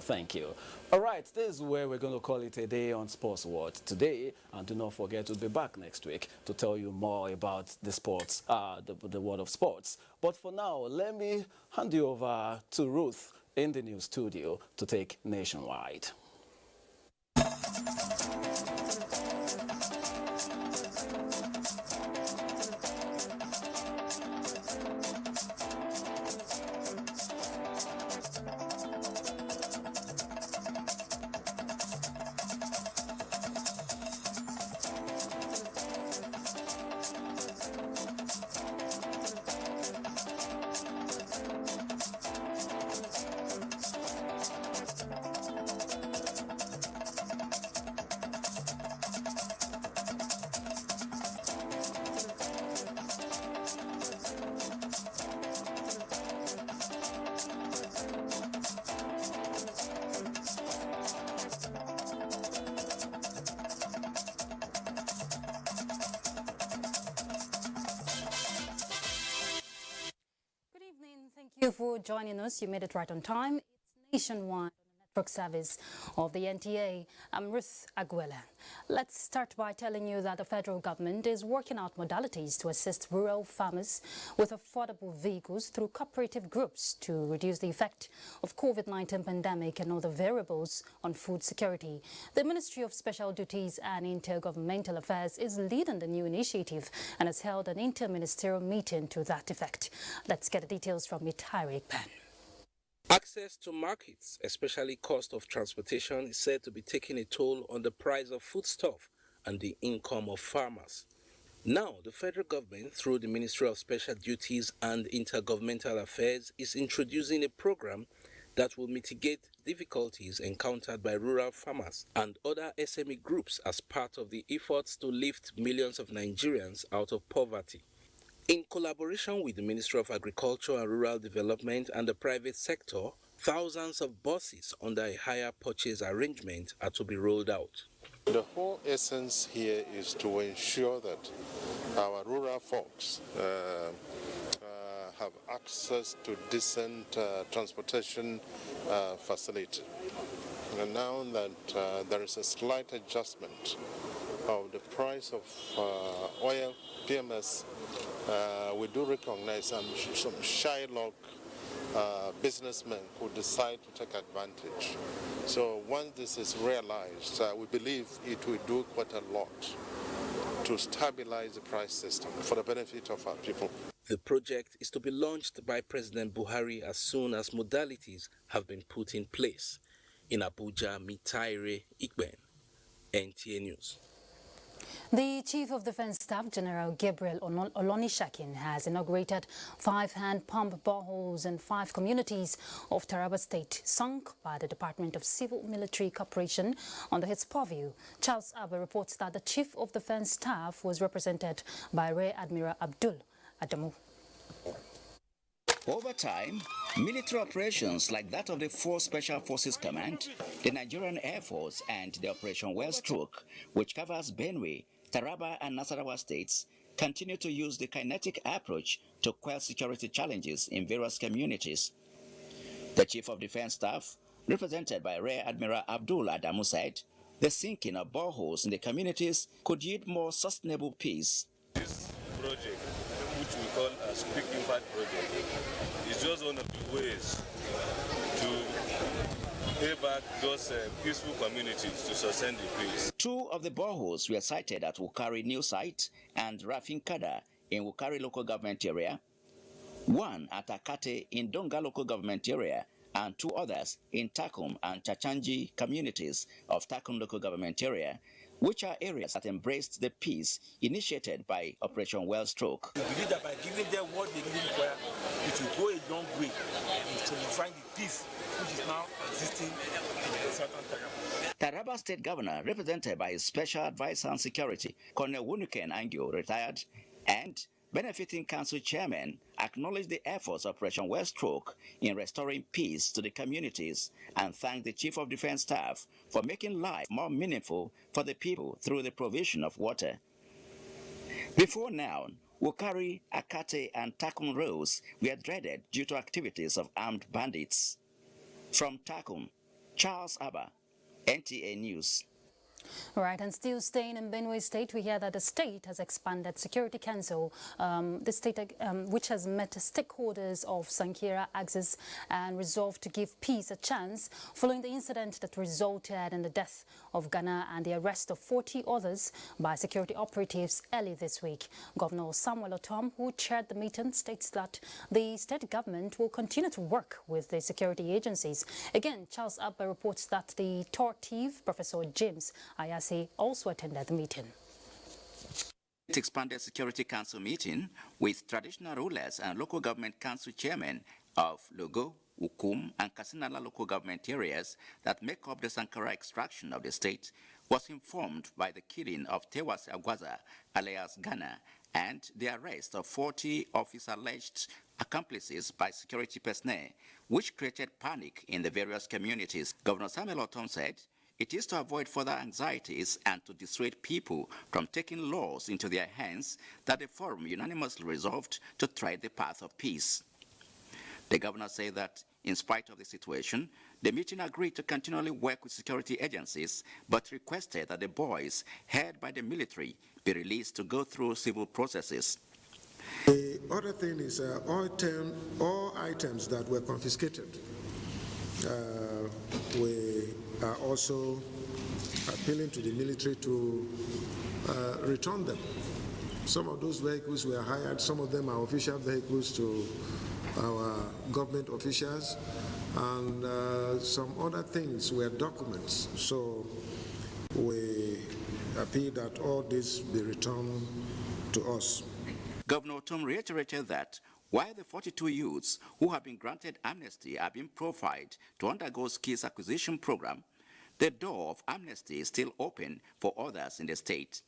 Thank you. All right, this is where we're going to call it a day on Sports World today. And do not forget, we'll be back next week to tell you more about the sports, the world of sports. But for now, let me hand you over to Ruth in the new studio to take Nationwide. Thank you for joining us. You made it right on time. It's Nationwide on the network service of the NTA. I'm Ruth Aguela. Let's start by telling you that the federal government is working out modalities to assist rural farmers with affordable vehicles through cooperative groups to reduce the effect of COVID-19 pandemic and other variables on food security. The Ministry of Special Duties and Intergovernmental Affairs is leading the new initiative and has held an inter-ministerial meeting to that effect. Let's get the details from Mitari Pan. Access to markets, especially cost of transportation, is said to be taking a toll on the price of foodstuff and the income of farmers. Now, the federal government, through the Ministry of Special Duties and Intergovernmental Affairs, is introducing a program that will mitigate difficulties encountered by rural farmers and other SME groups as part of the efforts to lift millions of Nigerians out of poverty. In collaboration with the Ministry of Agriculture and Rural Development and the private sector, thousands of buses under a hire purchase arrangement are to be rolled out. The whole essence here is to ensure that our rural folks have access to decent transportation facility. And now that there is a slight adjustment of the price of oil, PMS, we do recognize some Shylock businessmen who decide to take advantage. So once this is realized, we believe it will do quite a lot to stabilize the price system for the benefit of our people. The project is to be launched by President Buhari as soon as modalities have been put in place. In Abuja, Mitaire Ikben, NTA News. The Chief of Defense Staff, General Gabriel Olonishakin, has inaugurated 5 hand pump boreholes in 5 communities of Taraba State, sunk by the Department of Civil Military Cooperation under his purview. Charles Abba reports that the Chief of Defense Staff was represented by Rear Admiral Abdul Adamu. Over time, military operations like that of the 4 Special Forces Command, the Nigerian Air Force and the Operation Wellstroke, which covers Benue, Taraba and Nasarawa states, continue to use the kinetic approach to quell security challenges in various communities. The Chief of Defense Staff, represented by Rear Admiral Abdul Adamu, said the sinking of boreholes in the communities could yield more sustainable peace. This project, which we call a Quick Impact Project, is just one of the ways to pay back those peaceful communities to sustain the peace. 2 of the boreholes were sited at Wukari New Site and Rafinkada in Wukari local government area, 1 at Akate in Donga local government area, and 2 others in Takum and Chachanji communities of Takum local government area, which are areas that embraced the peace initiated by Operation Wellstroke. We believe that by giving them what they really require, it will go a long way to find the peace which is now existing in southern Taraba. Taraba State Governor, represented by his Special Advisor on Security, Colonel Wunuken Angio, retired, and Benefiting Council Chairman, acknowledged the efforts of Operation Wellstroke in restoring peace to the communities and thanked the Chief of Defense Staff for making life more meaningful for the people through the provision of water. Before now, Wukari, Akate and Takum roads were dreaded due to activities of armed bandits. From Takum, Charles Abba, NTA News. Right, and still staying in Benue State, we hear that the state has expanded Security Council, which has met stakeholders of Sankira axis and resolved to give peace a chance following the incident that resulted in the death of Ghana and the arrest of 40 others by security operatives early this week. Governor Samuel Otom, who chaired the meeting, states that the state government will continue to work with the security agencies. Again, Charles Abba reports that the tour chief, Professor James Ayase, also attended the meeting. It expanded Security Council meeting with traditional rulers and local government council chairmen of Logo, Ukum and Kasinala local government areas that make up the Sankara extraction of the state was informed by the killing of Tewasi Agwaza, alias Ghana, and the arrest of 40 of his alleged accomplices by security personnel, which created panic in the various communities. Governor Samuel Otom said it is to avoid further anxieties and to dissuade people from taking laws into their hands that the forum unanimously resolved to tread the path of peace. The governor said that in spite of the situation, the meeting agreed to continually work with security agencies, but requested that the boys held by the military be released to go through civil processes. The other thing is all items that were confiscated. We are also appealing to the military to return them. Some of those vehicles were hired, some of them are official vehicles to our government officials, and some other things were documents. So we appeal that all this be returned to us. Governor Otom reiterated that while the 42 youths who have been granted amnesty are being profiled to undergo skills acquisition program, the door of amnesty is still open for others in the state.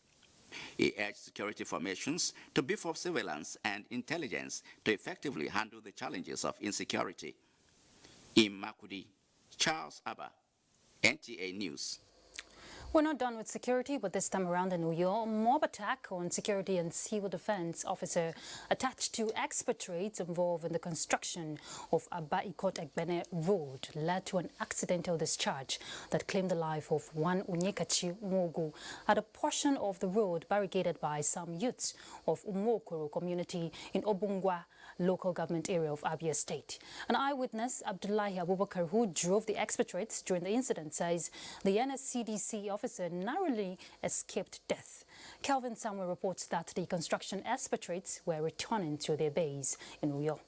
He urged security formations to beef up surveillance and intelligence to effectively handle the challenges of insecurity. In Makudi, Charles Abba, NTA News. We're not done with security, but this time around in Uyo, a mob attack on security and civil defense officer attached to expatriates involved in the construction of Aba-Ikot-Egbene Road led to an accidental discharge that claimed the life of one Unyekachi Mwogu at a portion of the road barricaded by some youths of Umokoro community in Obungwa local government area of Abia State. An eyewitness, Abdullahi Abubakar, who drove the expatriates during the incident, says the NSCDC officer narrowly escaped death. Kelvin Samuel reports that the construction expatriates were returning to their base in Uyo.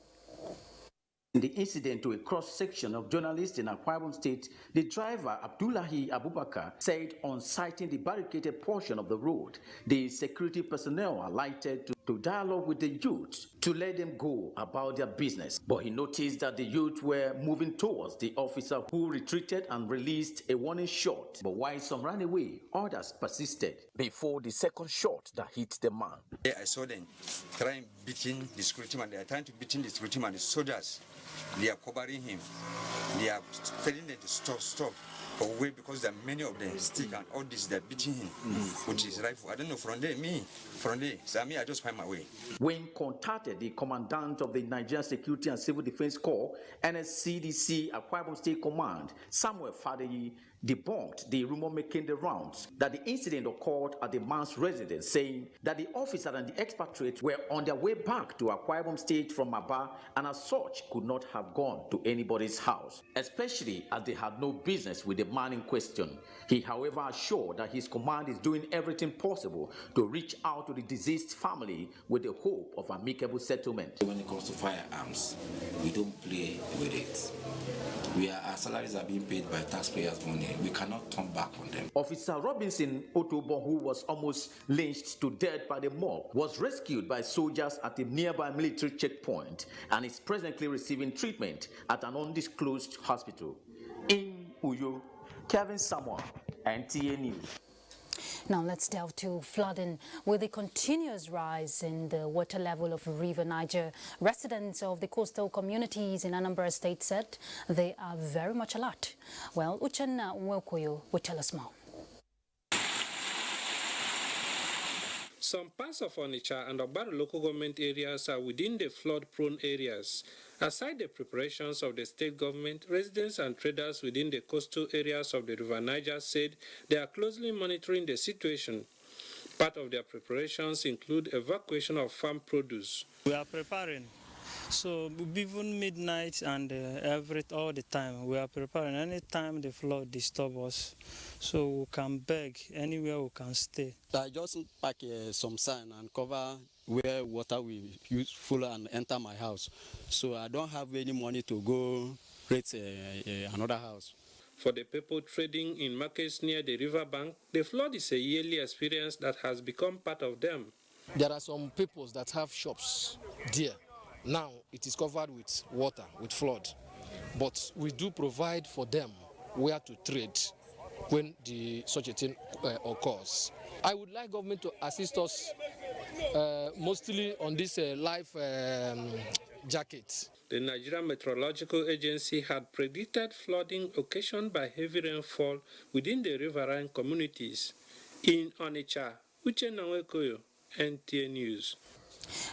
In the incident to a cross-section of journalists in Akwa Ibom State, the driver, Abdullahi Abubakar, said on sighting the barricaded portion of the road, the security personnel alighted to dialogue with the youth to let them go about their business. But he noticed that the youth were moving towards the officer, who retreated and released a warning shot. But while some ran away, others persisted before the second shot that hit the man. I saw them trying beating the security man. They are trying to beat the security man. The soldiers, they are covering him. They are telling them to stop. Away, because there are many of them stick and all this, they're beating him with his rifle. I don't know, from there, so I just find my way. When contacted the commandant of the Nigerian Security and Civil Defense Corps, NSCDC Akwa Ibom State Command, Samuel Fadeyi, debunked the rumor making the rounds that the incident occurred at the man's residence, saying that the officer and the expatriates were on their way back to Akwa Ibom State from Aba, and as such could not have gone to anybody's house, especially as they had no business with the man in question. He, however, assured that his command is doing everything possible to reach out to the deceased family with the hope of amicable settlement. When it comes to firearms, we don't play with it. Our salaries are being paid by taxpayers' money. We cannot turn back on them. Officer Robinson Otobo, who was almost lynched to death by the mob, was rescued by soldiers at a nearby military checkpoint and is presently receiving treatment at an undisclosed hospital. In Uyo, Kevin Samuel, NTA News. Now let's delve to flooding. With the continuous rise in the water level of River Niger, residents of the coastal communities in Anambra State said they are very much alert. Well, Uchenna Nwokoyo will tell us more. Some parts of Onitsha and Ogbara local government areas are within the flood-prone areas. Aside the preparations of the state government, residents and traders within the coastal areas of the River Niger said they are closely monitoring the situation. Part of their preparations include evacuation of farm produce. We are preparing. So even midnight and all the time, we are preparing. Anytime the flood disturbs us, so we can beg anywhere we can stay. I just pack some sand and cover where water will use full and enter my house. So I don't have any money to go rent another house. For the people trading in markets near the riverbank, the flood is a yearly experience that has become part of them. There are some people that have shops there. Now it is covered with water, with flood. But we do provide for them where to trade when such a thing occurs. I would like government to assist us mostly on this life jacket. The Nigerian Meteorological Agency had predicted flooding occasioned by heavy rainfall within the riverine communities. In Onitsha, Uche Nawekoyo, NTA News.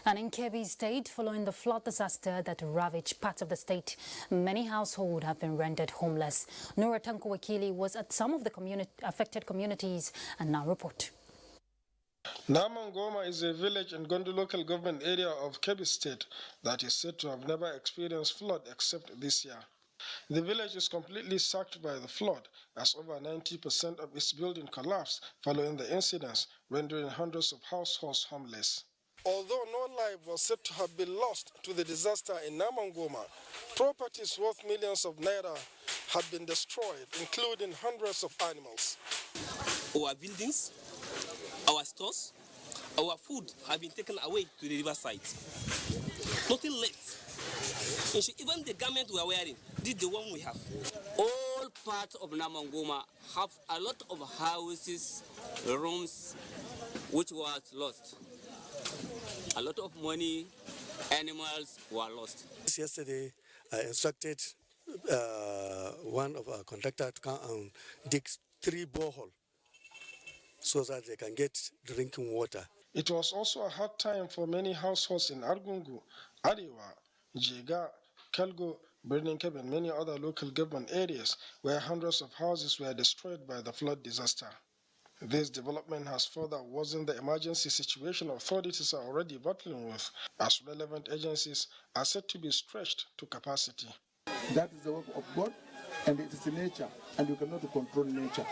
And in Kebbi State, following the flood disaster that ravaged parts of the state, many households have been rendered homeless. Nura Tanko Wakili was at some of the affected communities and now report. Namangoma is a village in Gondo local government area of Kebbi State that is said to have never experienced flood except this year. The village is completely sacked by the flood as over 90% of its building collapsed following the incidents, rendering hundreds of households homeless. Although no life was said to have been lost to the disaster in Namangoma, properties worth millions of naira had been destroyed, including hundreds of animals. Our buildings, our stores, our food have been taken away to the riverside. Nothing left. Even the garment we are wearing, this is the one we have. All parts of Namangoma have a lot of houses, rooms, which was lost. A lot of money, animals were lost. Yesterday, I instructed one of our contractors to come and dig 3 boreholes so that they can get drinking water. It was also a hard time for many households in Argungu, Arewa, Jega, Kalgo, Birnin Kebbi, and many other local government areas where hundreds of houses were destroyed by the flood disaster. This development has further worsened the emergency situation authorities are already battling with, as relevant agencies are said to be stretched to capacity. That is the work of God, and it is nature, and you cannot control nature.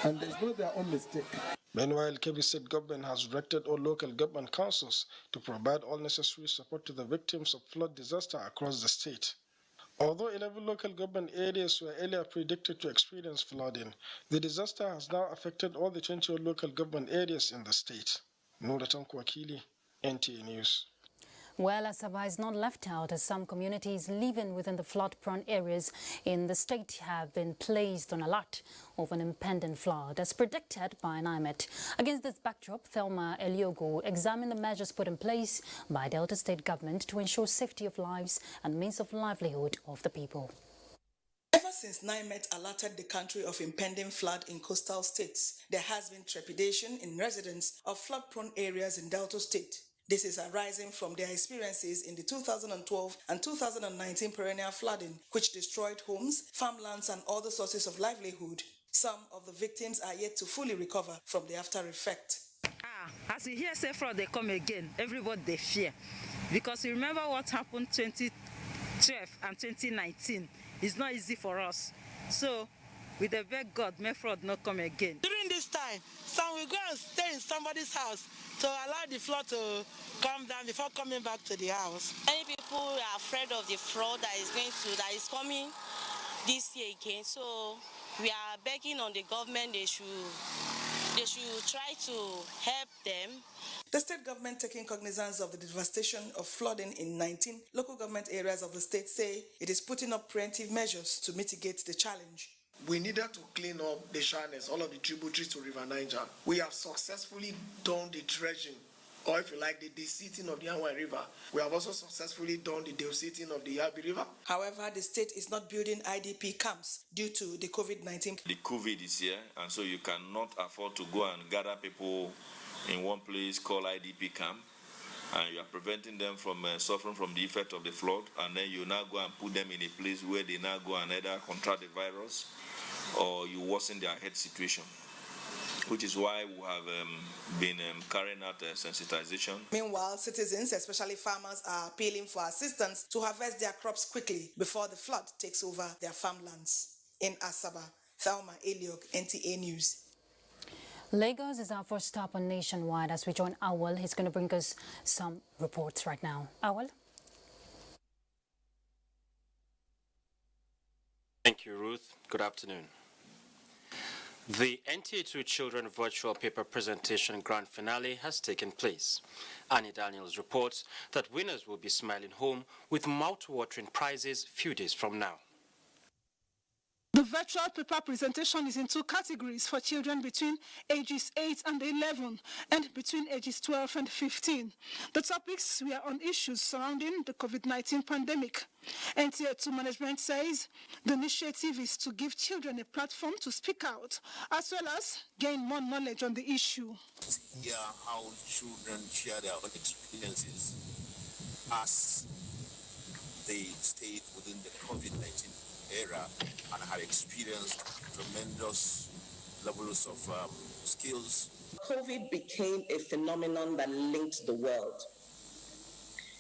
And it's not their own mistake. Meanwhile, Kebbi State government has directed all local government councils to provide all necessary support to the victims of flood disaster across the state. Although 11 local government areas were earlier predicted to experience flooding, the disaster has now affected all the 20 local government areas in the state. Nura Tanko Wakili, NTA News. Well, Asaba is not left out as some communities living within the flood-prone areas in the state have been placed on alert of an impending flood, as predicted by NIMET. Against this backdrop, Thelma Eliogo examined the measures put in place by Delta State government to ensure safety of lives and means of livelihood of the people. Ever since NIMET alerted the country of impending flood in coastal states, there has been trepidation in residents of flood-prone areas in Delta State. This is arising from their experiences in the 2012 and 2019 perennial flooding, which destroyed homes, farmlands, and other sources of livelihood. Some of the victims are yet to fully recover from the after effect. As you hear say flood, they come again. Everybody they fear, because you remember what happened 2012 and 2019. It's not easy for us. So, with the beg God, may flood not come again. During this time, some will go and stay in somebody's house to allow the flood to come down before coming back to the house. Many people are afraid of the flood that is coming this year again. So we are begging on the government they should try to help them. The state government, taking cognizance of the devastation of flooding in 19 local government areas of the state, say it is putting up preemptive measures to mitigate the challenge. We needed to clean up the shines, all of the tributaries to River Niger. We have successfully done the dredging, or if you like, the deseating of the Anwa River. We have also successfully done the deseating of the Yabi River. However, the state is not building IDP camps due to the COVID-19. The COVID is here, and so you cannot afford to go and gather people in one place called IDP camp, and you are preventing them from suffering from the effect of the flood, and then you now go and put them in a place where they now go and either contract the virus or you worsen their health situation, which is why we have been carrying out sensitization. Meanwhile, citizens, especially farmers, are appealing for assistance to harvest their crops quickly before the flood takes over their farmlands. In Asaba, Thelma Eliok, NTA News. Lagos is our first stop on Nationwide. As we join Awal, he's going to bring us some reports right now. Awal? Thank you, Ruth. Good afternoon. The NTA2 Children Virtual Paper Presentation Grand Finale has taken place. Annie Daniels reports that winners will be smiling home with mouth-watering prizes few days from now. The virtual paper presentation is in two categories for children between ages 8 and 11 and between ages 12 and 15. The topics were on issues surrounding the COVID-19 pandemic. NTA2 management says the initiative is to give children a platform to speak out as well as gain more knowledge on the issue. Hear how children share their own experiences as they stayed within the COVID-19 era and have experienced tremendous levels of skills. COVID became a phenomenon that linked the world.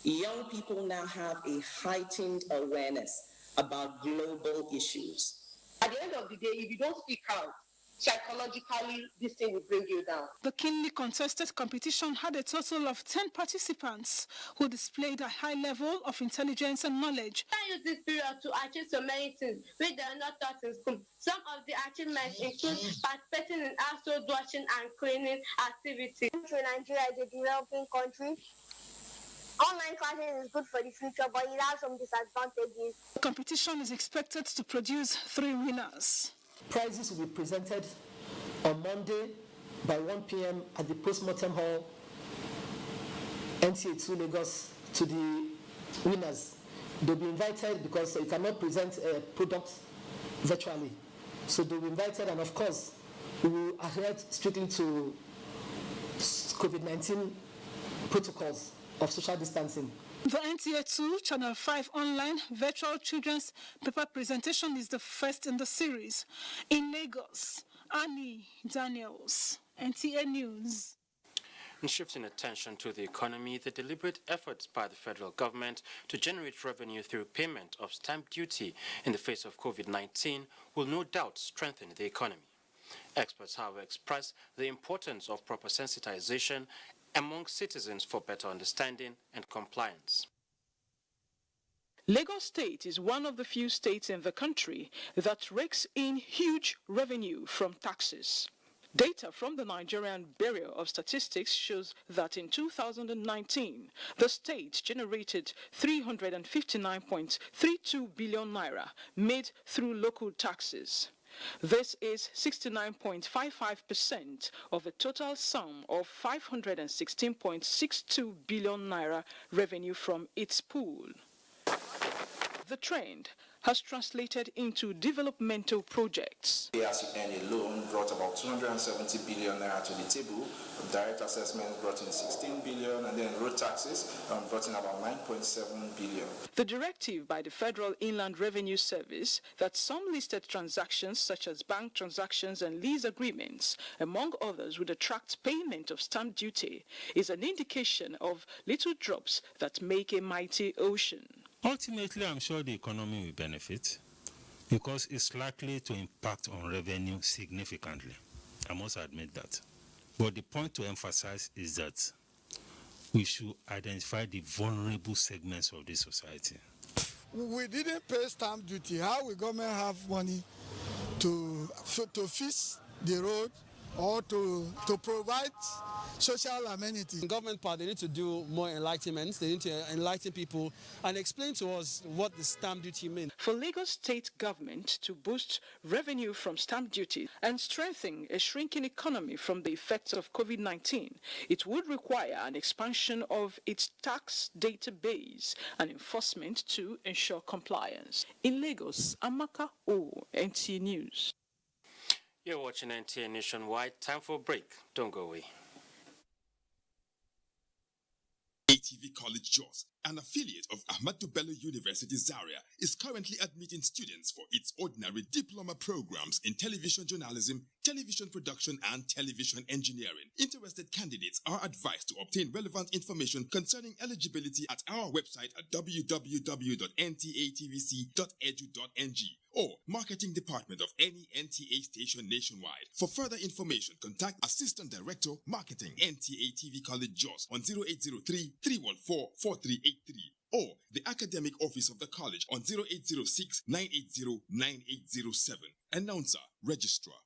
Young people now have a heightened awareness about global issues. At the end of the day, if you don't speak out, psychologically, this thing will bring you down. The keenly contested competition had a total of 10 participants who displayed a high level of intelligence and knowledge. I use this period to achieve so many things which they are not taught in school. Some of the achievements include participating in household washing and cleaning activities. Nigeria is a developing country. Online classes is good for the future, but it has some disadvantages. The competition is expected to produce 3 winners. Prizes will be presented on Monday by 1 p.m. at the Postmortem Hall, NTA2 Lagos, to the winners. They'll be invited because you cannot present a product virtually. So they'll be invited, and of course, we will adhere strictly to COVID-19 protocols of social distancing. The NTA2 Channel 5 online virtual children's paper presentation is the first in the series. In Lagos, Annie Daniels, NTA News. In shifting attention to the economy, the deliberate efforts by the federal government to generate revenue through payment of stamp duty in the face of COVID-19 will no doubt strengthen the economy. Experts, however, express the importance of proper sensitization among citizens for better understanding and compliance. Lagos State is one of the few states in the country that rakes in huge revenue from taxes. Data from the Nigerian Bureau of Statistics shows that in 2019, the state generated 359.32 billion naira made through local taxes. This is 69.55% of a total sum of 516.62 billion naira revenue from its pool. The trend has translated into developmental projects. As a loan brought about 270 billion naira to the table, direct assessment brought in 16 billion, and then road taxes brought in about 9.7 billion. The directive by the Federal Inland Revenue Service that some listed transactions such as bank transactions and lease agreements, among others, would attract payment of stamp duty is an indication of little drops that make a mighty ocean. Ultimately, I'm sure the economy will benefit because it's likely to impact on revenue significantly. I must admit that. But the point to emphasize is that we should identify the vulnerable segments of this society. We didn't pay stamp duty. How will government have money to fix the road or to provide social amenities? The government part, they need to do more enlightenment. They need to enlighten people and explain to us what the stamp duty means. For Lagos State government to boost revenue from stamp duty and strengthen a shrinking economy from the effects of COVID-19, it would require an expansion of its tax database and enforcement to ensure compliance. In Lagos, Amaka O, NTA News. You're watching NTA Nationwide. Time for a break. Don't go away. TV College Jos, an affiliate of Ahmadu Bello University Zaria, is currently admitting students for its ordinary diploma programs in television journalism, television production, and television engineering. Interested candidates are advised to obtain relevant information concerning eligibility at our website at www.ntatvc.edu.ng or marketing department of any NTA station nationwide. For further information, contact Assistant Director, Marketing, NTA TV College Jos on 0803-314-4383 or the Academic Office of the College on 0806-980-9807. Announcer, Registrar.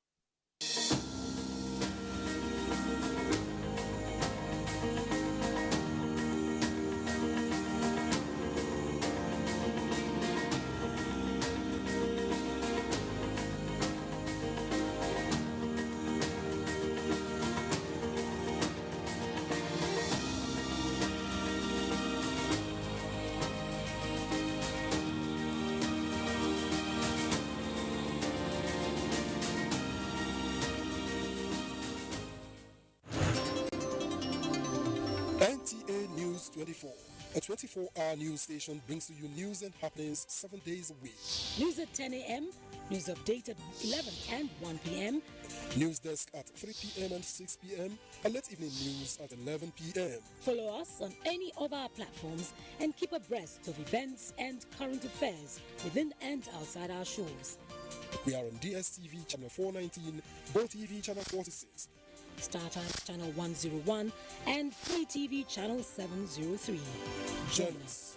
NTA News 24, a 24-hour news station brings to you news and happenings 7 days a week. News at 10 a.m., news update at 11 and 1 p.m. News desk at 3 p.m. and 6 p.m. and late evening news at 11 p.m. Follow us on any of our platforms and keep abreast of events and current affairs within and outside our shores. We are on DSTV channel 419, GoTV channel 46, StarTimes channel 101 and Free TV channel 703. Join us.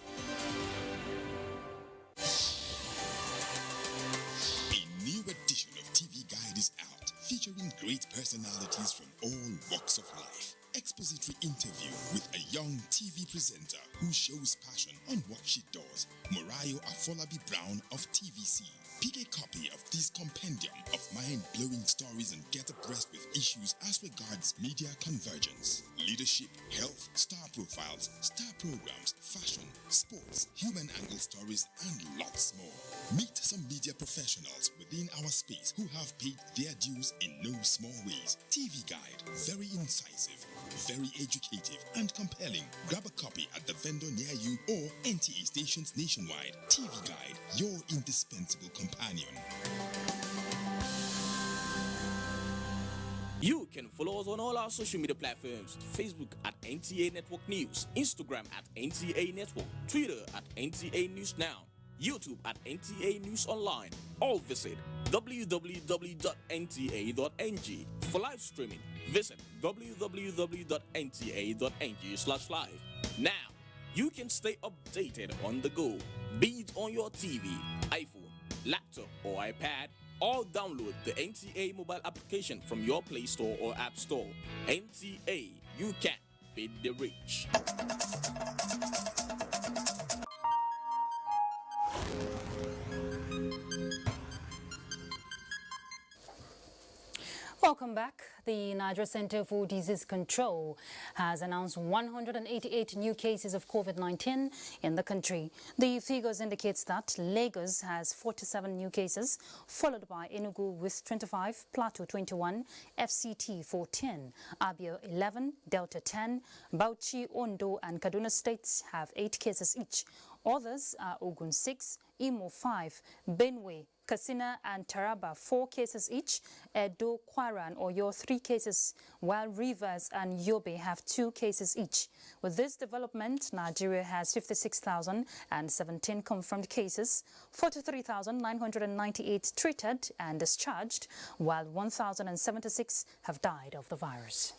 A new edition of TV Guide is out, featuring great personalities from all walks of life. Expository interview with a young TV presenter who shows passion on what she does, Morayo Afolabi Brown of TVC. Pick a copy of this compendium of mind-blowing stories and get abreast with issues as regards media convergence, leadership, health, star profiles, star programs, fashion, sports, human angle stories, and lots more. Meet some media professionals within our space who have paid their dues in no small ways. TV Guide, very incisive, very educative, and compelling. Grab a copy at the vendor near you or NTA stations nationwide. TV Guide, your indispensable companion. You can follow us on all our social media platforms: Facebook at NTA Network News, Instagram at NTA Network, Twitter at NTA News Now, YouTube at NTA News Online, or visit www.nta.ng. For live streaming, visit www.nta.ng/live. Now, you can stay updated on the go, be it on your TV, iPhone, laptop, or iPad, or download the NTA mobile application from your Play Store or App Store. NTA, you can beat the rich. Welcome back. The Nigeria Center for Disease Control has announced 188 new cases of COVID-19 in the country. The figures indicate that Lagos has 47 new cases, followed by Enugu with 25, Plateau 21, FCT 14, Abia 11, Delta 10, Bauchi, Ondo and Kaduna states have 8 cases each. Others are Ogun 6, Imo 5, Benue, Katsina and Taraba 4 cases each, Edo, Kwara and Oyo 3 cases, while Rivers and Yobe have 2 cases each. With this development, Nigeria has 56,017 confirmed cases, 43,998 treated and discharged, while 1,076 have died of the virus.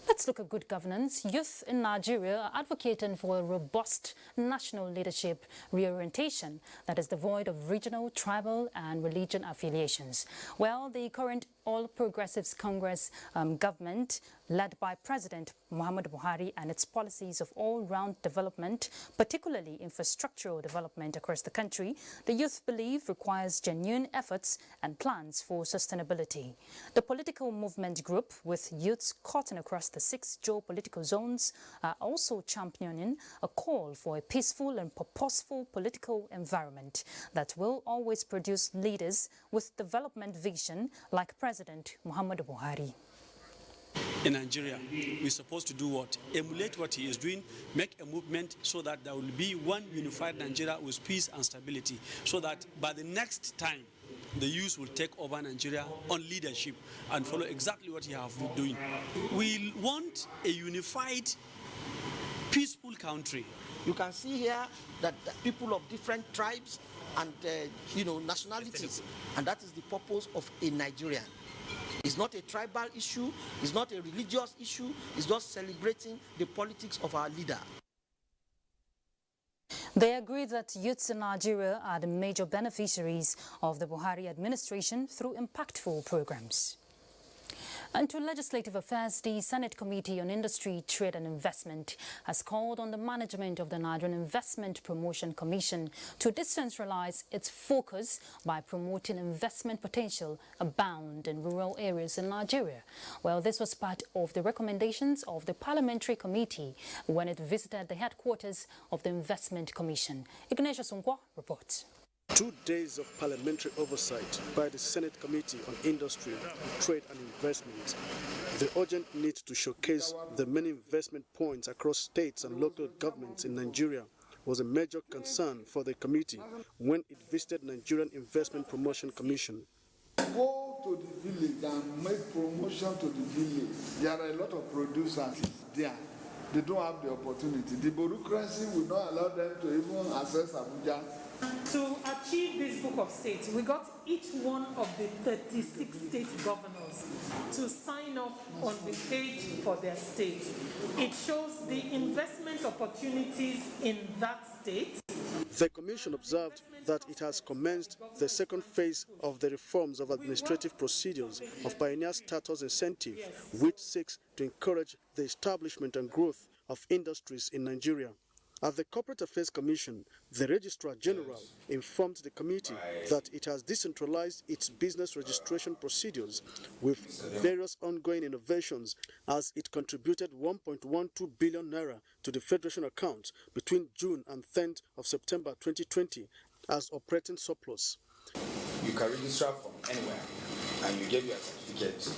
Let's look at good governance. Youth in Nigeria are advocating for a robust national leadership reorientation that is devoid of regional, tribal and religion affiliations. Well, the current All Progressives Congress government, led by President Muhammadu Buhari, and its policies of all-round development, particularly infrastructural development across the country, the youth believe requires genuine efforts and plans for sustainability. The political movement group, with youths cutting across the 6 geopolitical zones, are also championing a call for a peaceful and purposeful political environment that will always produce leaders with development vision like President Muhammadu Buhari. in Nigeria, we're supposed to do what? Emulate what he is doing, make a movement so that there will be one unified Nigeria with peace and stability, so that by the next time, the youth will take over Nigeria on leadership and follow exactly what he has been doing. We want a unified, peaceful country. You can see here that people of different tribes and nationalities, and that is the purpose of a Nigerian. It's not a tribal issue, it's not a religious issue, it's just celebrating the politics of our leader. They agree that youths in Nigeria are the major beneficiaries of the Buhari administration through impactful programs. And to Legislative Affairs, the Senate Committee on Industry, Trade and Investment has called on the management of the Nigerian Investment Promotion Commission to decentralize its focus by promoting investment potential abound in rural areas in Nigeria. Well, this was part of the recommendations of the Parliamentary Committee when it visited the headquarters of the Investment Commission. Ignatius Ungwa reports. 2 days of parliamentary oversight by the Senate Committee on Industry, Trade and Investment. The urgent need to showcase the many investment points across states and local governments in Nigeria was a major concern for the committee when it visited Nigerian Investment Promotion Commission. Go to the village and make promotion to the village. There are a lot of producers there. They don't have the opportunity. The bureaucracy will not allow them to even access Abuja. To achieve this book of states, we got each one of the 36 state governors to sign off on the page for their state. It shows the investment opportunities in that state. The Commission observed that it has commenced the second phase of the reforms of administrative procedures of Pioneer Status Incentive, which seeks to encourage the establishment and growth of industries in Nigeria. At the Corporate Affairs Commission, the Registrar General informed the committee that it has decentralized its business registration procedures with various ongoing innovations as it contributed 1.12 billion naira to the Federation account between June and 10th of September 2020 as operating surplus. You can register from anywhere and you get your certificate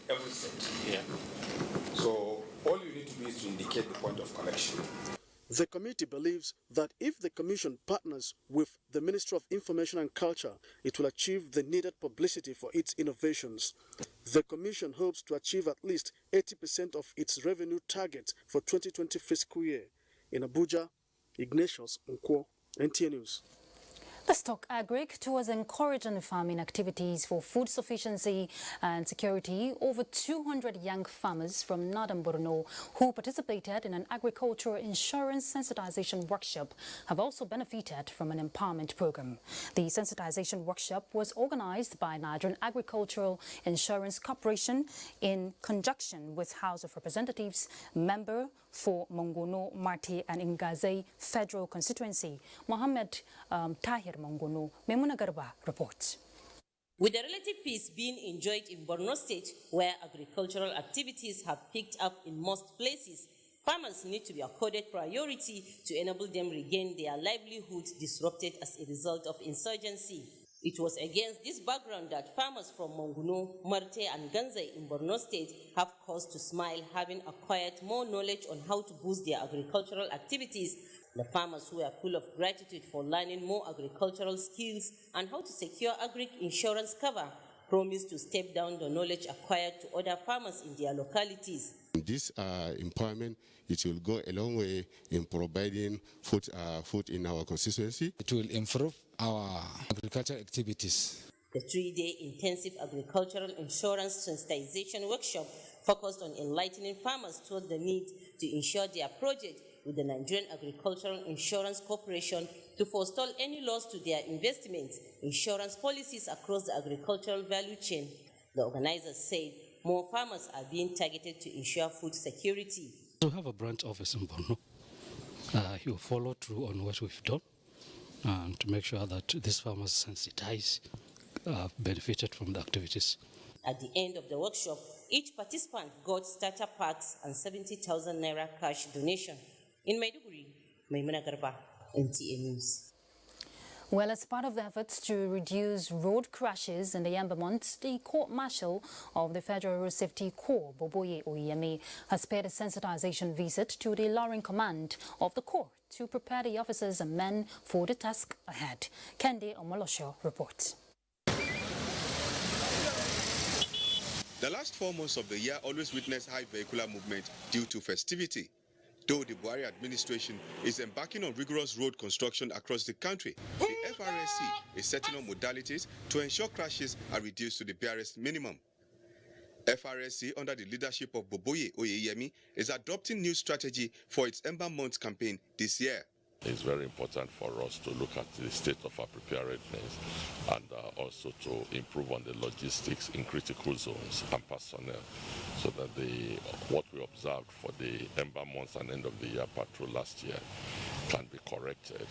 every state. Yeah. So all you need to do is to indicate the point of collection. The committee believes that if the Commission partners with the Ministry of Information and Culture, it will achieve the needed publicity for its innovations. The Commission hopes to achieve at least 80% of its revenue target for 2020 fiscal year. In Abuja, Ignatius Nkwo, NTA News. Let's talk agric. Towards encouraging farming activities for food sufficiency and security, over 200 young farmers from northern Borno who participated in an agricultural insurance sensitization workshop have also benefited from an empowerment program. The sensitization workshop was organized by Nigerian Agricultural Insurance Corporation in conjunction with House of Representatives member for Mongono, Marte and Ngaze Federal Constituency, Mohammed Tahir Mongono. Memuna Garba reports. With the relative peace being enjoyed in Borno State, where agricultural activities have picked up in most places, farmers need to be accorded priority to enable them regain their livelihoods disrupted as a result of insurgency. It was against this background that farmers from Mongono, Marte and Ganze in Borno State have cause to smile, having acquired more knowledge on how to boost their agricultural activities. The farmers who are full of gratitude for learning more agricultural skills and how to secure agri insurance cover promise to step down the knowledge acquired to other farmers in their localities. This empowerment, it will go a long way in providing food in our constituency. It will improve our agricultural activities. The 3-day intensive agricultural insurance sensitization workshop focused on enlightening farmers toward the need to insure their project with the Nigerian Agricultural Insurance Corporation to forestall any loss to their investments, insurance policies across the agricultural value chain. The organizers said more farmers are being targeted to ensure food security. We have a branch office in Borno. He will follow through on what we've done to make sure that these farmers sensitized, benefited from the activities. At the end of the workshop, each participant got starter packs and 70,000 naira cash donation. In Maiduguri, Maimuna Garba, NTA News. Well, as part of the efforts to reduce road crashes in the Yamba months, the Court-Martial of the Federal Road Safety Corps, Boboye Oyemi, has paid a sensitization visit to the Lorrying Command of the Corps to prepare the officers and men for the task ahead. Kende Omolosho reports. The last 4 months of the year always witness high vehicular movement due to festivity. Though the Buhari administration is embarking on rigorous road construction across the country, the FRSC is setting on modalities to ensure crashes are reduced to the barest minimum. FRSC, under the leadership of Boboye Oyeyemi, is adopting new strategy for its Ember Month campaign this year. It's very important for us to look at the state of our preparedness and also to improve on the logistics in critical zones and personnel, so that what we observed for the Ember Months and end of the year patrol last year can be corrected,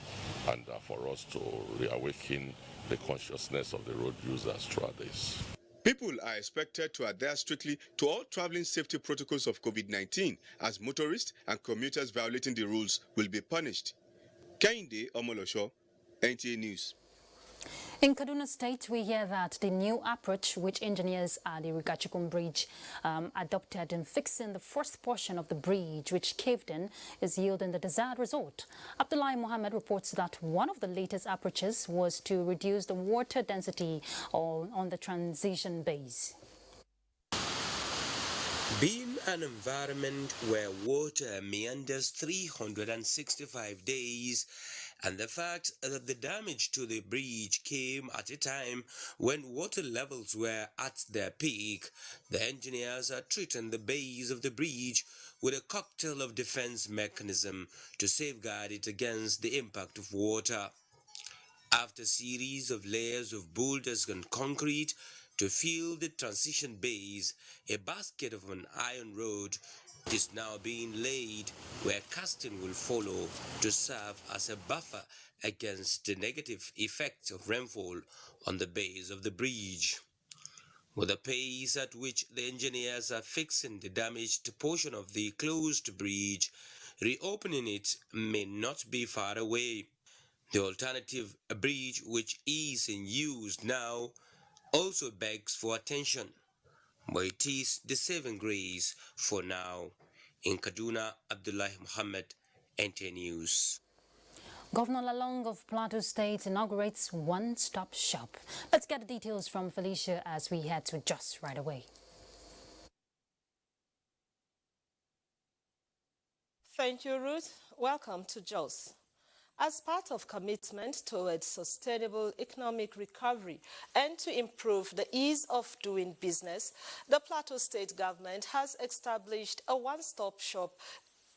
and for us to reawaken the consciousness of the road users throughout this. People are expected to adhere strictly to all traveling safety protocols of COVID-19, as motorists and commuters violating the rules will be punished. Kende Omolosho, NTA News. In Kaduna State, we hear that the new approach which engineers at the Rigachikun Bridge adopted in fixing the first portion of the bridge which caved in is yielding the desired result. Abdullahi Mohammed reports that one of the latest approaches was to reduce the water density on the transition bays. Being an environment where water meanders 365 days, and the fact that the damage to the bridge came at a time when water levels were at their peak, the engineers are treating the base of the bridge with a cocktail of defense mechanism to safeguard it against the impact of water. After a series of layers of boulders and concrete to fill the transition base, a basket of an iron rod is now being laid where casting will follow to serve as a buffer against the negative effects of rainfall on the base of the bridge. With the pace at which the engineers are fixing the damaged portion of the closed bridge, reopening it may not be far away. The alternative bridge, which is in use now, also begs for attention, but it is the saving grace for now. In Kaduna, Abdullahi Muhammad, NTA News. Governor Lalong of Plateau State inaugurates one-stop shop. Let's get the details from Felicia as we head to Jos right away. Thank you, Ruth. Welcome to Jos. As part of commitment towards sustainable economic recovery and to improve the ease of doing business, the Plateau State government has established a one-stop shop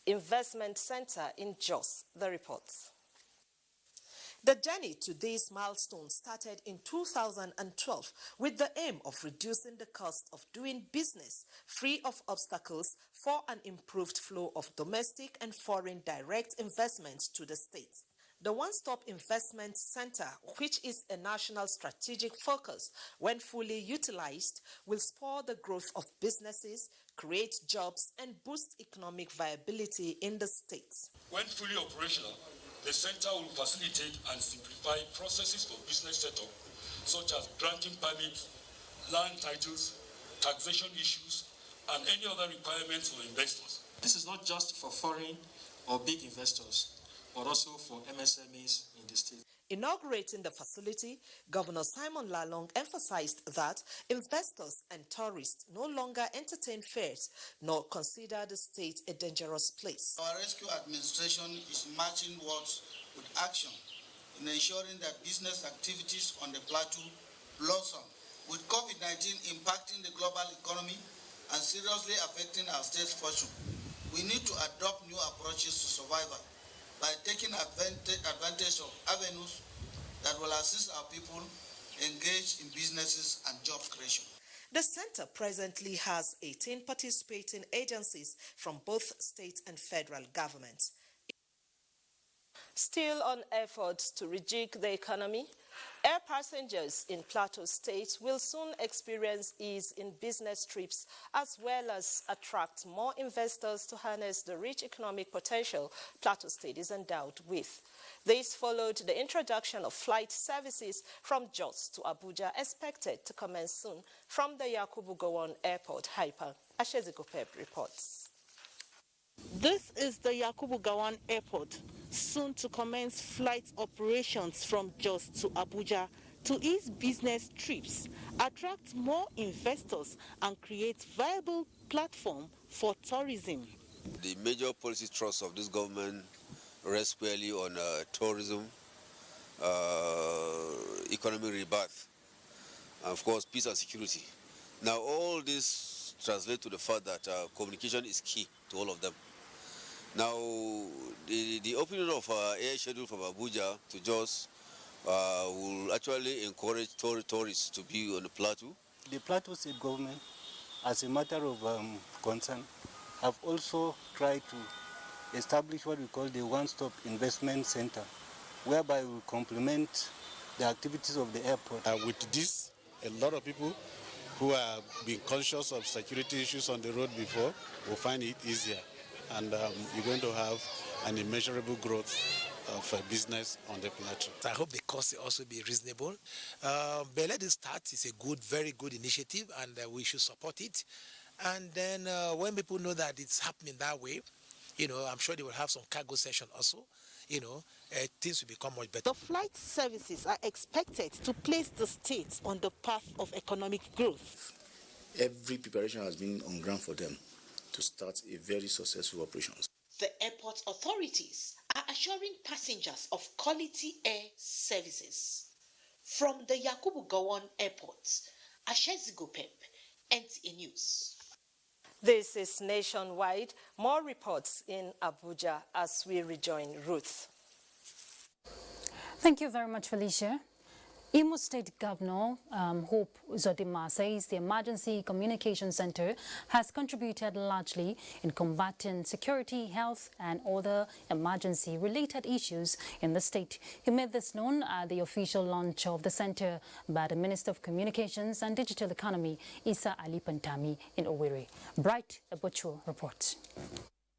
investment center in Jos. The reports. The journey to this milestone started in 2012 with the aim of reducing the cost of doing business free of obstacles for an improved flow of domestic and foreign direct investments to the state. The One-Stop Investment Center, which is a national strategic focus, when fully utilized, will spur the growth of businesses, create jobs, and boost economic viability in the state. When fully operational, the center will facilitate and simplify processes for business setup, such as granting permits, land titles, taxation issues, and any other requirements for investors. This is not just for foreign or big investors, but also for MSMEs in the state. Inaugurating the facility, Governor Simon Lalong emphasized that investors and tourists no longer entertain fears nor consider the state a dangerous place. Our rescue administration is matching words with action in ensuring that business activities on the plateau blossom. With COVID-19 impacting the global economy and seriously affecting our state's fortune, we need to adopt new approaches to survival by taking advantage of avenues that will assist our people engage in businesses and job creation. The center presently has 18 participating agencies from both state and federal governments. Still on efforts to rejig the economy, air passengers in Plateau State will soon experience ease in business trips as well as attract more investors to harness the rich economic potential Plateau State is endowed with. This followed the introduction of flight services from Jos to Abuja, expected to commence soon from the Yakubu Gowon Airport. Hyper Ashezikopep reports. This is the Yakubu Gowon Airport, soon to commence flight operations from Jos to Abuja to ease business trips, attract more investors, and create viable platform for tourism. The major policy thrust of this government rests squarely on tourism, economic rebirth, and of course peace and security. Now all this translates to the fact that communication is key to all of them. Now the opening of air schedule from Abuja to Jos will actually encourage tourists to be on the Plateau. The Plateau State government, as a matter of concern, have also tried to establish what we call the one-stop investment center, whereby we will complement the activities of the airport. With this, a lot of people who have been conscious of security issues on the road before will find it easier. And you're going to have an immeasurable growth of business on the Plateau. I hope the cost will also be reasonable. But let it start. It's a good, very good initiative, and we should support it. And then when people know that it's happening that way, I'm sure they will have some cargo session also. Things will become much better. The flight services are expected to place the state on the path of economic growth. Every preparation has been on ground for them to start a very successful operation. The airport authorities are assuring passengers of quality air services. From the Yakubu Gowon Airport, Ashezigopep, NTA News. This is nationwide. More reports in Abuja as we rejoin Ruth. Thank you very much, Felicia. Imo State Governor Hope Uzodinma says the Emergency Communication Center has contributed largely in combating security, health and other emergency-related issues in the state. He made this known at the official launch of the center by the Minister of Communications and Digital Economy, Isa Ali Pantami, in Owerri. Bright Abocho reports.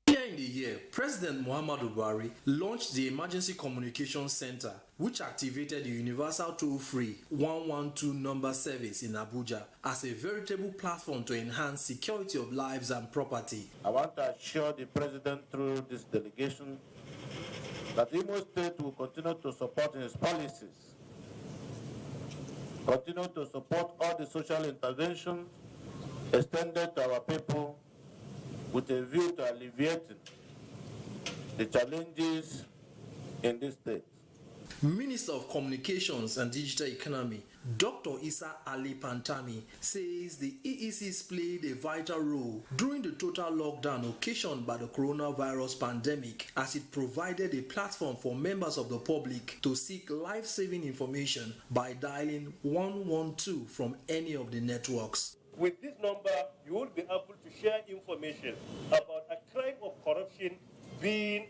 Earlier in the year, President Muhammadu Buhari launched the Emergency Communication Center, which activated the universal toll-free 112 number service in Abuja as a veritable platform to enhance security of lives and property. I want to assure the President through this delegation that Imo State will continue to support his policies, continue to support all the social interventions extended to our people with a view to alleviating the challenges in this state. Minister of Communications and Digital Economy, Dr. Isa Ali Pantami, says the EECs played a vital role during the total lockdown occasioned by the coronavirus pandemic, as it provided a platform for members of the public to seek life-saving information by dialing 112 from any of the networks. With this number, you will be able to share information about a crime of corruption being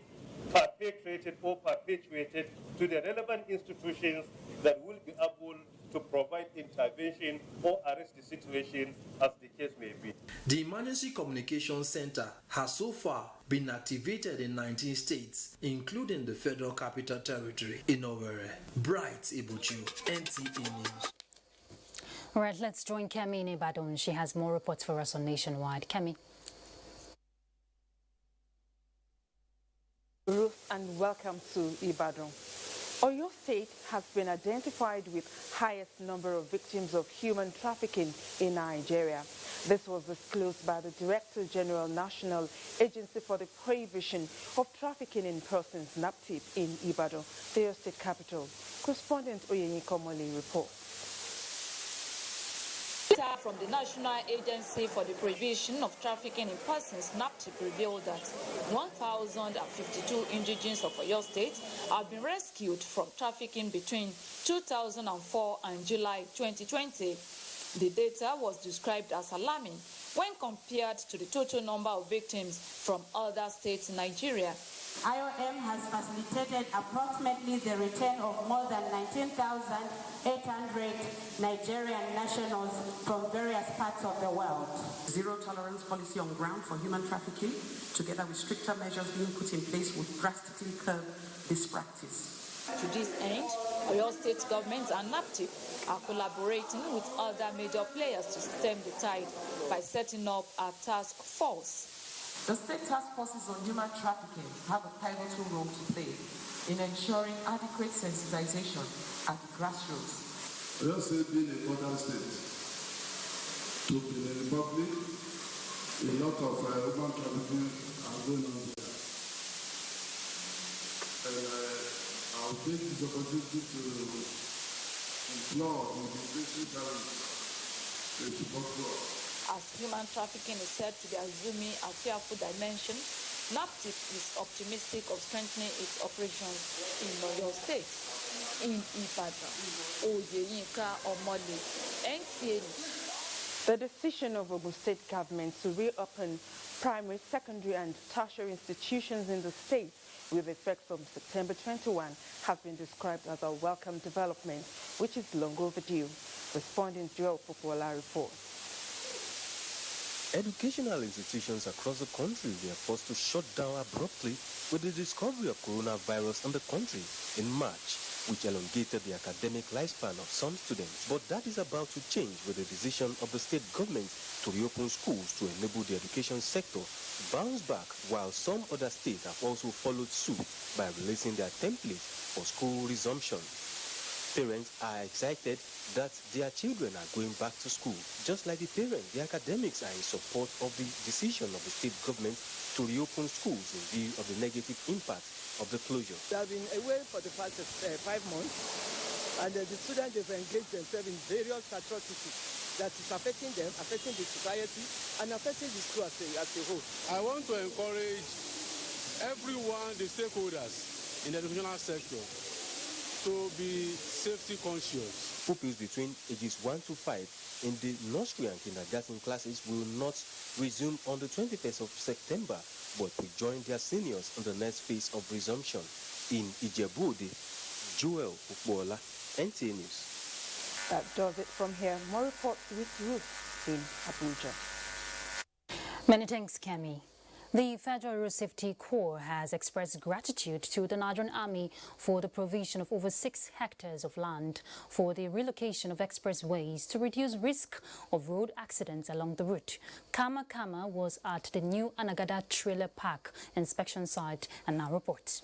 perpetrated or perpetuated to the relevant institutions that will be able to provide intervention or arrest the situation as the case may be. The Emergency Communications Center has so far been activated in 19 states, including the Federal Capital Territory in Owerri. Bright Ibuchu, NTA News. All right, let's join Kemi in Ibadan. She has more reports for us on Nationwide. Kemi. Ruth, and welcome to Ibadan. Oyo State has been identified with highest number of victims of human trafficking in Nigeria. This was disclosed by the Director General National Agency for the Prohibition of Trafficking in Persons, NAPTIP, in Ibadan, the state capital. Correspondent Oyeyin Komole reports. Data from the National Agency for the Prohibition of Trafficking in Persons, NAPTIP, revealed that 1,052 indigenes of Oyo State have been rescued from trafficking between 2004 and July 2020. The data was described as alarming when compared to the total number of victims from other states in Nigeria. IOM has facilitated approximately the return of more than 19,800 Nigerian nationals from various parts of the world. Zero tolerance policy on ground for human trafficking, together with stricter measures being put in place, would drastically curb this practice. To this end, Oyo State government and NAPTIP are collaborating with other major players to stem the tide by setting up a task force. The state task forces on human trafficking have a pivotal role to play in ensuring adequate sensitization at the grassroots. Oyo State being a modern state, to the Republic, a lot of human trafficking are going on there. I'll take this opportunity to implore the immigration service to support us. As human trafficking is said to be assuming a fearful dimension, NAPTIP is optimistic of strengthening its operations in Oyo State. In Ibadan, Oyeyinka Omole, NTA News. The decision of Ogun State government to reopen primary, secondary and tertiary institutions in the state with effect from September 21 has been described as a welcome development, which is long overdue. Responding Joel Popola reports. Educational institutions across the country were forced to shut down abruptly with the discovery of coronavirus in the country in March, which elongated the academic lifespan of some students. But that is about to change with the decision of the state government to reopen schools to enable the education sector bounce back, while some other states have also followed suit by releasing their templates for school resumption. Parents are excited that their children are going back to school. Just like the parents, the academics are in support of the decision of the state government to reopen schools in view of the negative impact of the closure. They have been away for the past 5 months, and the students have engaged themselves in various atrocities that is affecting them, affecting the society, and affecting the school as a whole. I want to encourage everyone, the stakeholders in the educational sector, to be safety conscious. Pupils between ages 1 to 5 in the nursery and kindergarten classes will not resume on the 21st of September, but will join their seniors in the next phase of resumption. In Ijebu-Ode, Joel Ukbola, NTA News. That does it from here. More reports with Ruth in Abuja. Many thanks, Kemi. The Federal Road Safety Corps has expressed gratitude to the Nigerian Army for the provision of over 6 hectares of land for the relocation of expressways to reduce risk of road accidents along the route. Kama was at the new Anagada Trailer Park inspection site and now reports.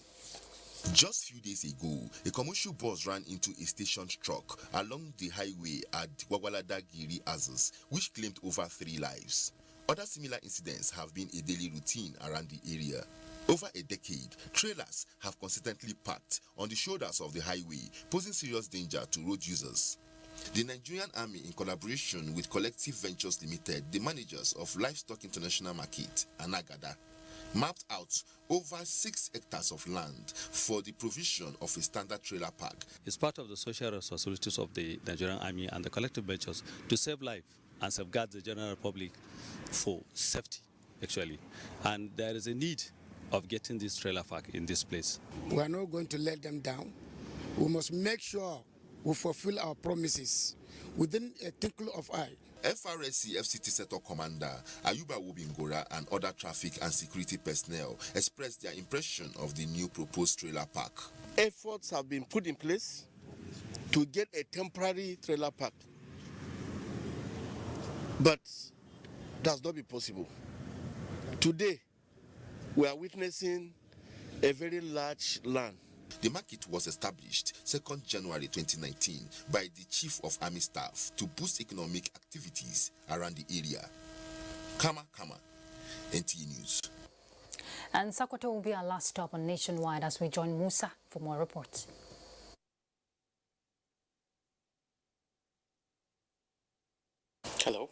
Just a few days ago, a commercial bus ran into a stationed truck along the highway at Gwagwalada-Giri Azaz, which claimed over 3 lives. Other similar incidents have been a daily routine around the area. Over a decade, trailers have consistently parked on the shoulders of the highway, posing serious danger to road users. The Nigerian Army, in collaboration with Collective Ventures Limited, the managers of Livestock International Market, Anagada, mapped out over 6 hectares of land for the provision of a standard trailer park. It's part of the social responsibilities of the Nigerian Army and the Collective Ventures to save life and safeguard the general public for safety, actually. And there is a need of getting this trailer park in this place. We are not going to let them down. We must make sure we fulfill our promises within a twinkle of eye. FRSC FCT Sector Commander Ayuba Wobingora and other traffic and security personnel expressed their impression of the new proposed trailer park. Efforts have been put in place to get a temporary trailer park, but does not be possible. Today, we are witnessing a very large land. The market was established 2nd January 2019 by the Chief of Army Staff to boost economic activities around the area. Kama, NTA News. And Sokoto will be our last stop on Nationwide as we join Musa for more reports. Hello.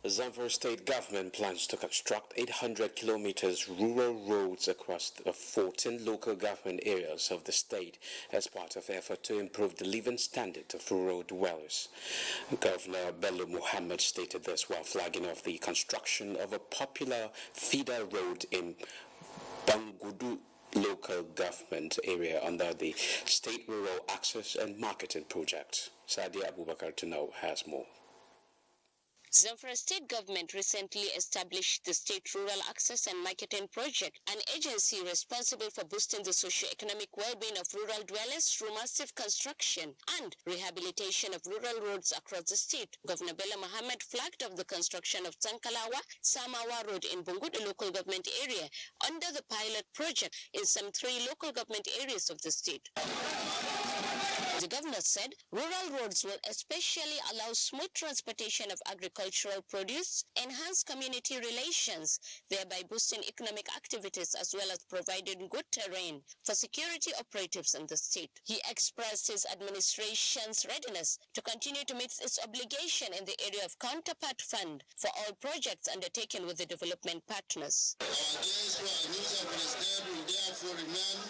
The Zamfara state government plans to construct 800 kilometers rural roads across the 14 local government areas of the state as part of effort to improve the living standard of rural dwellers. Governor Bello Muhammad stated this while flagging off the construction of a popular feeder road in Bangudu local government area under the State Rural Access and Marketing Project. Sadia Abubakar to know has more. Zamfara State Government recently established the State Rural Access and Marketing Project, an agency responsible for boosting the socio-economic well-being of rural dwellers through massive construction and rehabilitation of rural roads across the state. Governor Bello Mohammed flagged off the construction of Tankalawa Samawa Road in Bungudu local government area under the pilot project in some 3 local government areas of the state. The governor said rural roads will especially allow smooth transportation of agricultural produce, enhance community relations, thereby boosting economic activities as well as providing good terrain for security operatives in the state. He expressed his administration's readiness to continue to meet its obligation in the area of counterpart fund for all projects undertaken with the development partners. Our diaspora initiative will therefore remain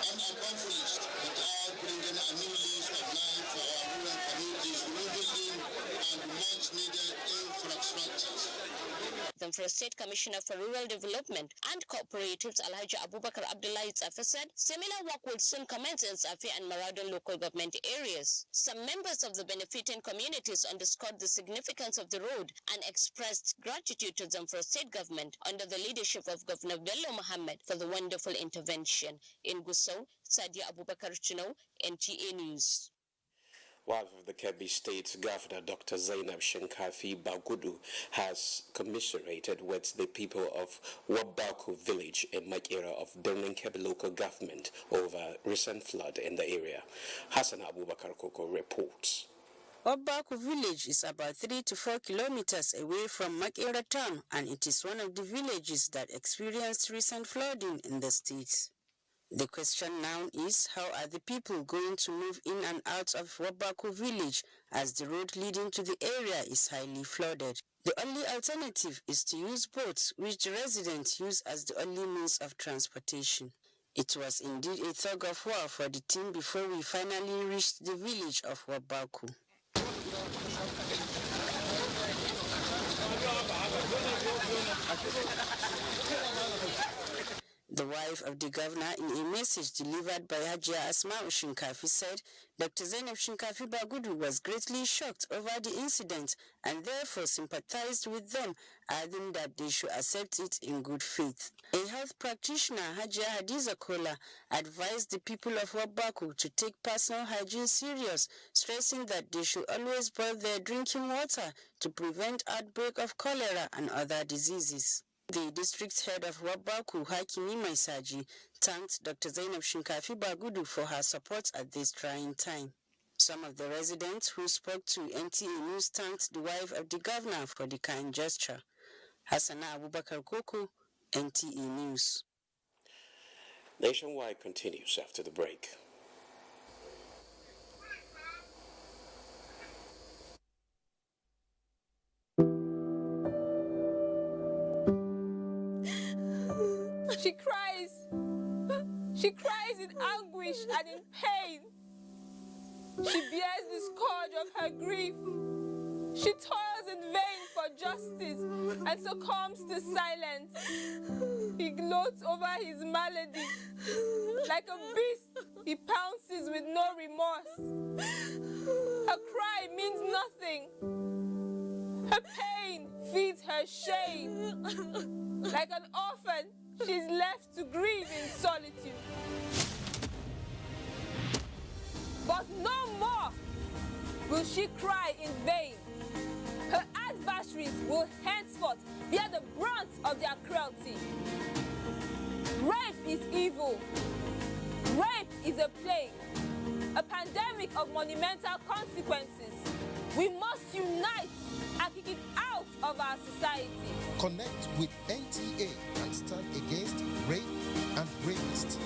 unaccomplished without bringing a new lease of life for our rural communities, rebuilding and much needed infrastructures. Zamfara State Commissioner for Rural Development and Cooperatives Alhaji Abubakar Abdullahi Tsafi said similar work will soon commence in Tsafi and Maradon local government areas. Some members of the benefiting communities underscored the significance of the road and expressed gratitude to Zamfara State Government under the leadership of Governor Bello Mohammed for the wonderful intervention. In Gusau, Sadia Abubakar Chino, NTA News. Wife of the Kebbi State Governor, Dr. Zainab Shinkafi Bagudu, has commiserated with the people of Wabaku village in Makera of Birnin Kebbi local government over recent flood in the area. Hassan Abubakar Koko reports. Wabaku village is about 3 to 4 kilometers away from Makera town, and it is one of the villages that experienced recent flooding in the state. The question now is, how are the people going to move in and out of Wabaku village as the road leading to the area is highly flooded? The only alternative is to use boats, which the residents use as the only means of transportation. It was indeed a tug of war for the team before we finally reached the village of Wabaku. The wife of the governor, in a message delivered by Hajia Asma Shinkafi, said Dr. Zainab Shinkafi Bagudu was greatly shocked over the incident and therefore sympathized with them, adding that they should accept it in good faith. A health practitioner, Hajia Hadiza Kola, advised the people of Wabaku to take personal hygiene serious, stressing that they should always boil their drinking water to prevent outbreak of cholera and other diseases. The district head of Wabaku, Hakimi Maisaji, thanked Dr. Zainab Shinkafi Bagudu for her support at this trying time. Some of the residents who spoke to NTA News thanked the wife of the governor for the kind gesture. Hassana Abubakar Koko, NTA News. Nationwide continues after the break. She cries. She cries in anguish and in pain. She bears the scourge of her grief. She toils in vain for justice and succumbs to silence. He gloats over his malady. Like a beast, he pounces with no remorse. Her cry means nothing. Her pain feeds her shame. Like an orphan, she's left to grieve in solitude. But no more will she cry in vain. Her adversaries will henceforth bear the brunt of their cruelty. Rape is evil. Rape is a plague, a pandemic of monumental consequences. We must unite and kick it out of our society. Connect with NTA and stand against rape and rapists.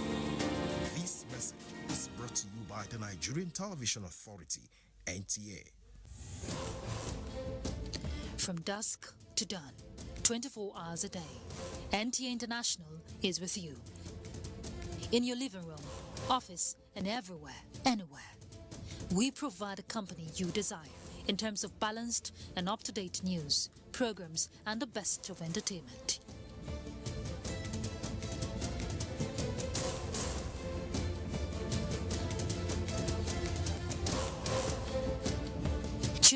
This message is brought to you by the Nigerian Television Authority, NTA. From dusk to dawn, 24 hours a day, NTA International is with you. In your living room, office, and everywhere, anywhere. We provide the company you desire in terms of balanced and up-to-date news, programs, and the best of entertainment.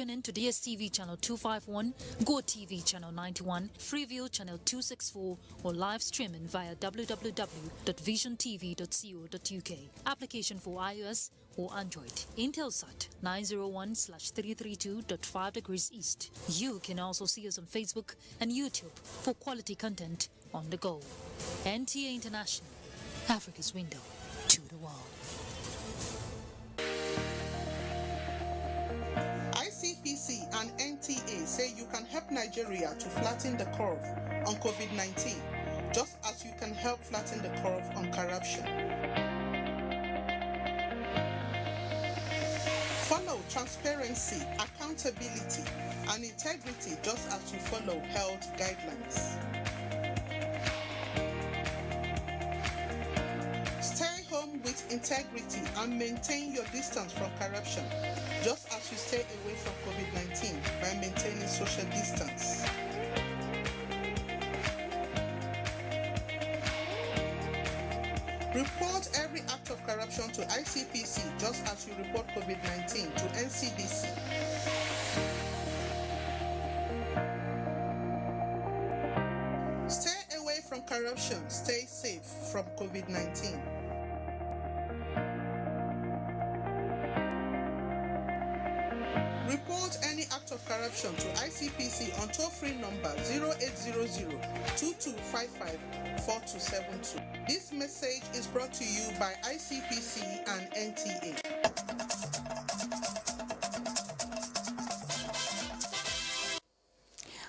Tune in to DSTV channel 251, GoTV channel 91, Freeview channel 264, or live streaming via www.visiontv.co.uk. Application for iOS or Android. Intelsat 901/332.5 degrees east. You can also see us on Facebook and YouTube for quality content on the go. NTA International, Africa's window to the world. ICPC and NTA say you can help Nigeria to flatten the curve on COVID-19, just as you can help flatten the curve on corruption. Follow transparency, accountability, and integrity just as you follow health guidelines. Stay home with integrity and maintain your distance from corruption, just as you stay away from COVID-19 by maintaining social distance. Report every act of corruption to ICPC just as you report COVID-19 to NCDC. Stay away from corruption, stay safe from COVID-19. Report any act of corruption to ICPC on toll-free number 0800-2255-4272. This message is brought to you by ICPC and NTA.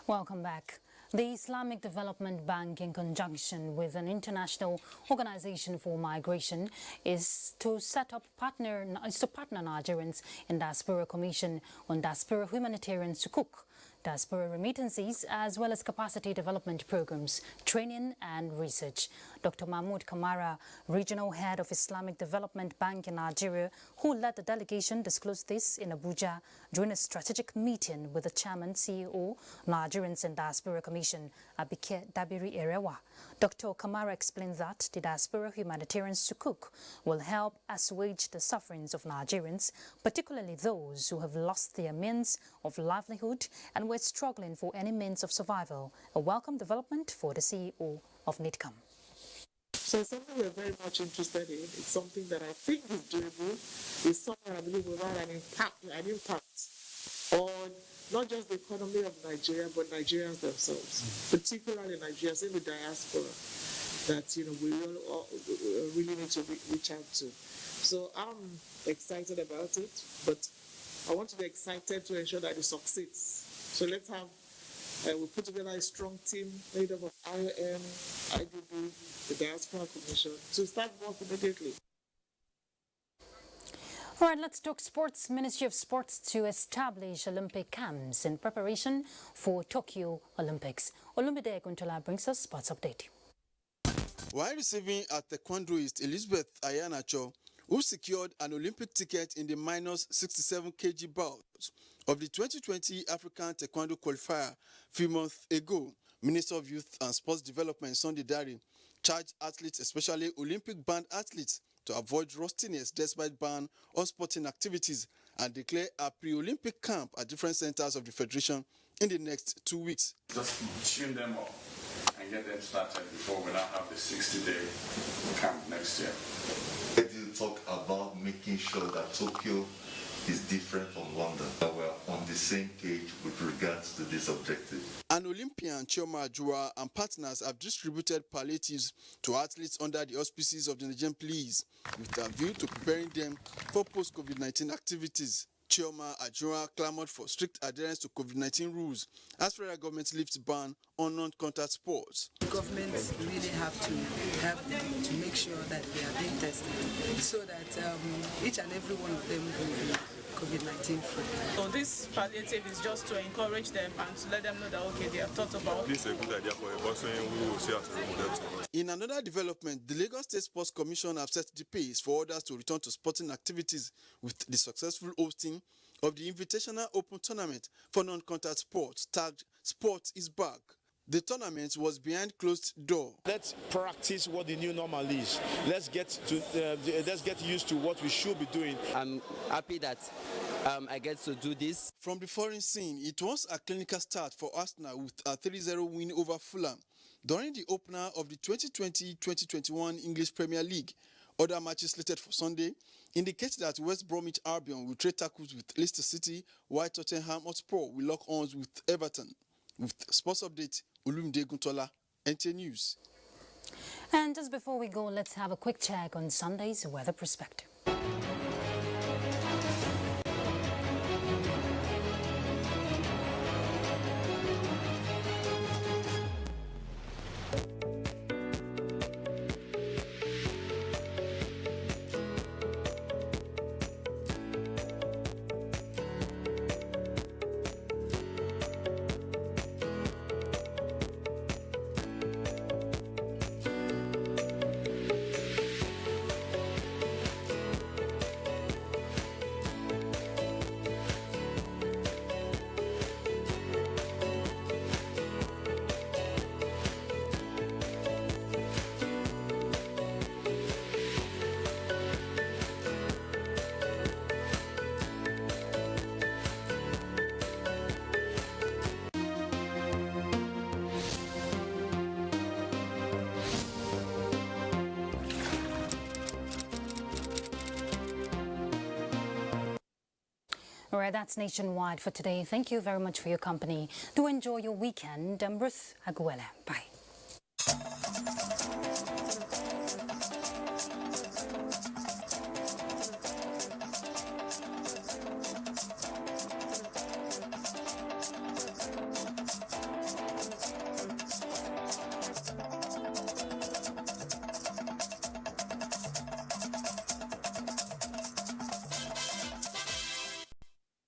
Welcome back. The Islamic Development Bank, in conjunction with an international organization for migration, is to partner Nigerians in Diaspora Commission on Diaspora humanitarian sukuk, diaspora remittances, as well as capacity development programs, training and research. Dr. Mahmoud Kamara, Regional Head of Islamic Development Bank in Nigeria, who led the delegation, disclosed this in Abuja during a strategic meeting with the Chairman, CEO, Nigerians in Diaspora Commission, Abike Dabiri Erewa. Dr. Kamara explained that the Diaspora Humanitarian Sukuk will help assuage the sufferings of Nigerians, particularly those who have lost their means of livelihood and were struggling for any means of survival. A welcome development for the CEO of NIDCAM. So it's something we're very much interested in. It's something that I think is doable. It's something I believe will have an impact on not just the economy of Nigeria, but Nigerians themselves, particularly Nigerians in the diaspora, that we really need to reach out to. So I'm excited about it, but I want to be excited to ensure that it succeeds. So let's have we put together a strong team made up of IOM, IDB, the Diaspora Commission to start work immediately. All right, let's talk sports. Ministry of Sports to establish Olympic camps in preparation for Tokyo Olympics. Olumide Guntola brings us sports update. While receiving at taekwondoist Elizabeth Ayanacho, who secured an Olympic ticket in the minus 67 kg bout of the 2020 African Taekwondo qualifier a few months ago, Minister of Youth and Sports Development Sunday Dari charged athletes, especially Olympic-bound athletes, to avoid rustiness despite ban on sporting activities and declare a pre-Olympic camp at different centers of the Federation in the next 2 weeks. Just tune them up and get them started before we now have the 60-day camp next year. Where do you talk about making sure that Tokyo is different from London, that we're on the same page with regards to this objective? An Olympian, Chioma Ajua, and partners have distributed palliatives to athletes under the auspices of the Nigerian police with a view to preparing them for post-COVID-19 activities. Chioma Ajua clamored for strict adherence to COVID-19 rules as federal government lifts ban on non-contact sports. The government really have to help them to make sure that they are being tested so that each and every one of them will be COVID-19 free. So this palliative is just to encourage them and to let them know that, okay, they have thought about. This is a good idea for a person who will see as a role model. In another development, the Lagos State Sports Commission have set the pace for others to return to sporting activities with the successful hosting of the Invitational Open Tournament for non-contact sports, tagged Sport is Back. The tournament was behind closed door. Let's practice what the new normal is. Let's get used to what we should be doing. I'm happy that I get to do this. From the foreign scene, it was a clinical start for Arsenal with a 3-0 win over Fulham during the opener of the 2020-2021 English Premier League. Other matches slated for Sunday indicate that West Bromwich Albion will trade tackles with Leicester City, while Tottenham Hotspur will lock horns with Everton. With Sports Update, Olumide Guntola, NTA News. And just before we go, let's have a quick check on Sunday's weather perspective. All right, that's Nationwide for today. Thank you very much for your company. Do enjoy your weekend. I'm Ruth Aguela. Bye.